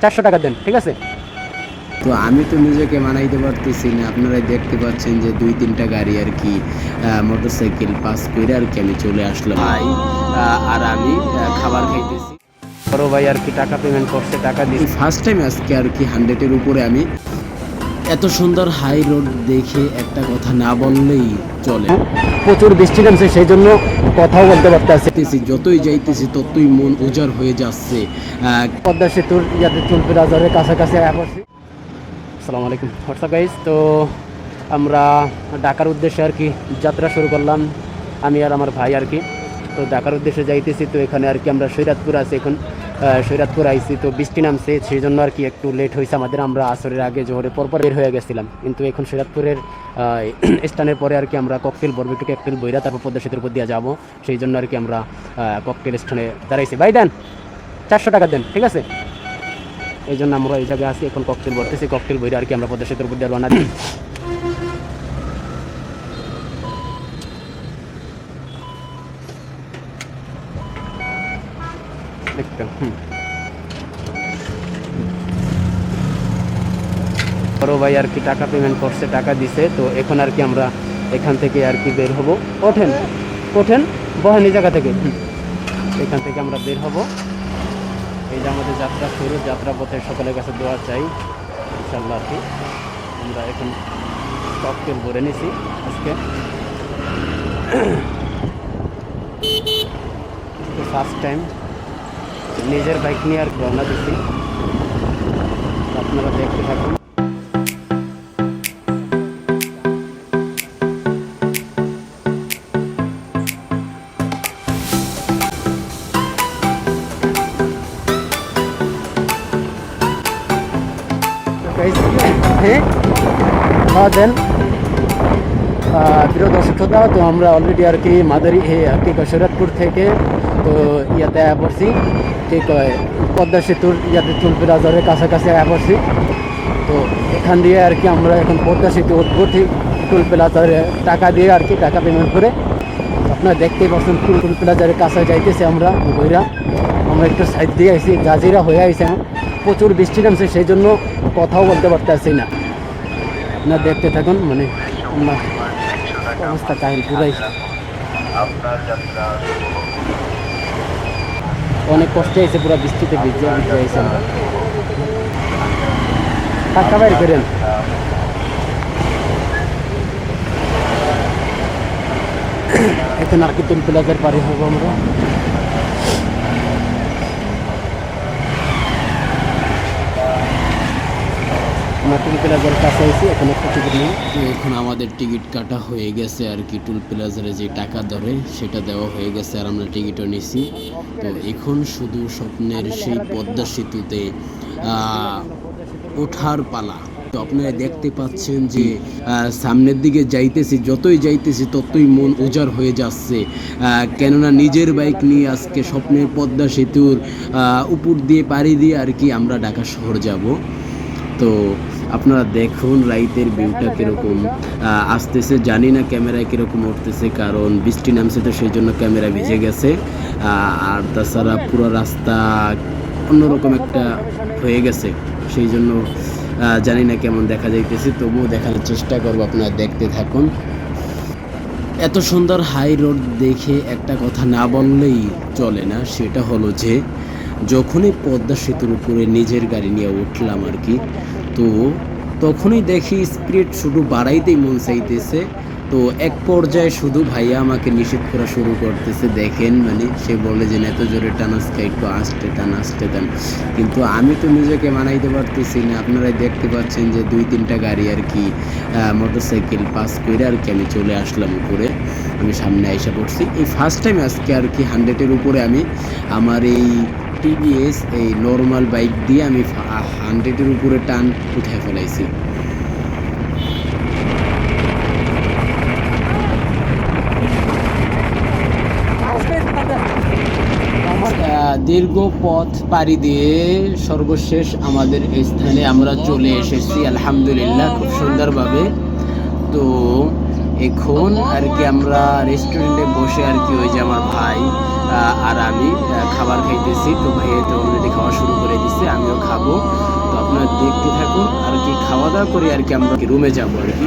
400 টাকা দেন, ঠিক আছে? তো আমি তো নিজেকে মানাইতে পারতেছি না, আপনারাই দেখতে পাচ্ছেন যে 2-3টা গাড়ি আর কি মোটরসাইকেল পাস করে আর কি আমি চলে আসলাম ভাই। আর আমি খাবার খাইতেছি। বড় ভাই আর কি টাকা পেমেন্ট করছে, টাকা এই দিচ্ছে। ফার্স্ট টাইম আজকে আর কি 100-এর উপরে আমি এত সুন্দর হাই রোড দেখে একটা কথা না বললেই চলে। প্রচুর বৃষ্টি নামছে, সেই জন্য কথাও বলতে পারতেছি। যতই যাইতেছি ততই মন উজাড় হয়ে যাচ্ছে। পদ্মা সেতুর ইয়াতে চুলপি রাজারের কাছাকাছি আয়া পড়ছি। আসসালামু আলাইকুম হোয়াটসঅ্যাপ গাইজ। তো আমরা ঢাকার উদ্দেশ্যে আর কি যাত্রা শুরু করলাম, আমি আর আমার ভাই আর কি। তো ঢাকার উদ্দেশ্যে যাইতেছি। তো এখানে আর কি আমরা সৈরাতপুর আছি এখন, সৈরাতপুর আইছি। তো বৃষ্টি নামছে, সেই জন্য আর কি একটু লেট হয়েছে আমাদের। আমরা আসরের আগে জোহরে পরপর বের হয়ে গেছিলাম, কিন্তু এখন সৈরাতপুরের স্থানের পরে আর কি আমরা ককটেল বরবে, একটু ককটেল বইরা তারপর পদ্মা সেতুর উপর দিয়ে যাবো। সেই জন্য আর কি আমরা ককটেল স্থানে দাঁড়াইছি। ভাই দেন 400 টাকা দেন, ঠিক আছে? এই জন্য আমরা এই জায়গায় আসি, এখন ককটেল ভরতেছি। ককটেল বইরে আর কি আমরা পদ্মা সেতুর উপর দিয়ে রওনা দিই। বড় ভাই আর কি টাকা পেমেন্ট করছে, টাকা দিছে। তো এখন আর কি আমরা এখান থেকে আর কি বের হব। ওঠেন ওঠেন, বহেন এই জায়গা থেকে। এখান থেকে আমরা বের হব। এই যে আমাদের যাত্রা শুরু, যাত্রা পথে সকলের কাছে দোয়া চাই ইনশাল্লাহ আর কি। আমরা এখন ককটেল ভরে নিছি আজকে। ফার্স্ট টাইম নিজের বাইক নিয়ে আর রওনা দিচ্ছি, আপনারা দেখতে থাকুন। হ্যাঁ দেন প্রিয় দর্শক শ্রোতা, তো আমরা অলরেডি আর কি মাদারি আর কি সৈরাতপুর থেকে তো ইয়াতে আয়া পড়ছি, ঠিক পদ্মা সেতুর ইয়াতে চুলপি রাজারের কাছাকাছি আয়া পড়ছি। তো এখান দিয়ে আর কি আমরা এখন পদ্মা সেতু উঠবো, ঠিক চুলপি রাজারে টাকা দিয়ে আর কি, টাকা পেমেন্ট করে। আপনারা দেখতেই পাচ্ছেন চুলপি রাজারের কাছে যাইতেছি আমরা বইরা। আমরা একটু সাইড দিয়ে আইছি, জাজিরা হয়ে আইছে। প্রচুর বৃষ্টি নামছে, সেই জন্য কথাও বলতে পারতেছি না। আপনারা দেখতে থাকুন, মানে অবস্থা কাহিল পুরাই। অনেক কষ্টে আইছে, পুরো বৃষ্টিতে ভিজে ভিজে আইছে আমরা। টাকা বাইর করেন। এখন আর কি চুলপি রাজার পারি হবো আমরা। চুলপি রাজার কাছে আইছি, এখন একটা টিকিট নিই। তো এখন আমাদের টিকিট কাটা হয়ে গেছে আর কি, টুল প্লাজারে যে টাকা ধরে সেটা দেওয়া হয়ে গেছে, আর আমরা টিকিটও নিছি। তো এখন শুধু স্বপ্নের সেই পদ্মা সেতুতে ওঠার পালা। তো আপনারা দেখতে পাচ্ছেন যে সামনের দিকে যাইতেছি, যতই যাইতেছি ততই মন উজাড় হয়ে যাচ্ছে। কেননা নিজের বাইক নিয়ে আজকে স্বপ্নের পদ্মা সেতুর উপর দিয়ে পাড়ি দিয়ে আর কি আমরা ঢাকা শহর যাব। তো আপনারা দেখুন রাইতের ভিউটা কীরকম আসতেছে, জানি না ক্যামেরায় কীরকম উঠতেছে, কারণ বৃষ্টি নামছে তো সেই জন্য ক্যামেরা ভিজে গেছে। আর তাছাড়া পুরো রাস্তা অন্যরকম একটা হয়ে গেছে, সেই জন্য জানি না কেমন দেখা যাইতেছে, তবুও দেখানোর চেষ্টা করবো, আপনারা দেখতে থাকুন। এত সুন্দর হাই রোড দেখে একটা কথা না বললেই চলে না, সেটা হলো যে যখনই পদ্মা সেতুর উপরে নিজের গাড়ি নিয়ে উঠলাম আর কি, তো তখনই দেখি স্পিড শুধু বাড়াইতেই মন চাইতেছে। তো এক পর্যায়ে শুধু ভাইয়া আমাকে নিষেধ করা শুরু করতেছে, দেখেন মানে সে বলে যে এত জোরে টানাসকা, একটু আস্তে টান আস্তে টান। কিন্তু আমি তো নিজেকে মানাইতে পারতেছি না, আপনারাই দেখতে পাচ্ছেন যে 2-3টা গাড়ি আর কি মোটরসাইকেল পাস করে আর কি আমি চলে আসলাম উপরে, আমি সামনে আইসা পড়ছি। এই ফার্স্ট টাইম আজকে আর কি 100-এর উপরে আমি আমার এই টিভিএস এই নর্মাল বাইক দিয়ে আমি 100-এর উপরে টান উঠায় ফেলাইছি। দীর্ঘ পথ পাড়ি দিয়ে সর্বশেষ আমাদের এই স্থানে আমরা চলে এসেছি আলহামদুলিল্লাহ, খুব সুন্দরভাবে। তো এখন আর কি আমরা রেস্টুরেন্টে বসে আর কি ওই যে আমার ভাই আর আমি খাবার খাইতেছি। তো ভাইয়া তো অলরেডি খাওয়া শুরু করে দিচ্ছে, আমিও খাবো। তো আপনারা দেখতে থাকুন আর কি, খাওয়া দাওয়া করে আর কি আমরা রুমে যাবো আর কি।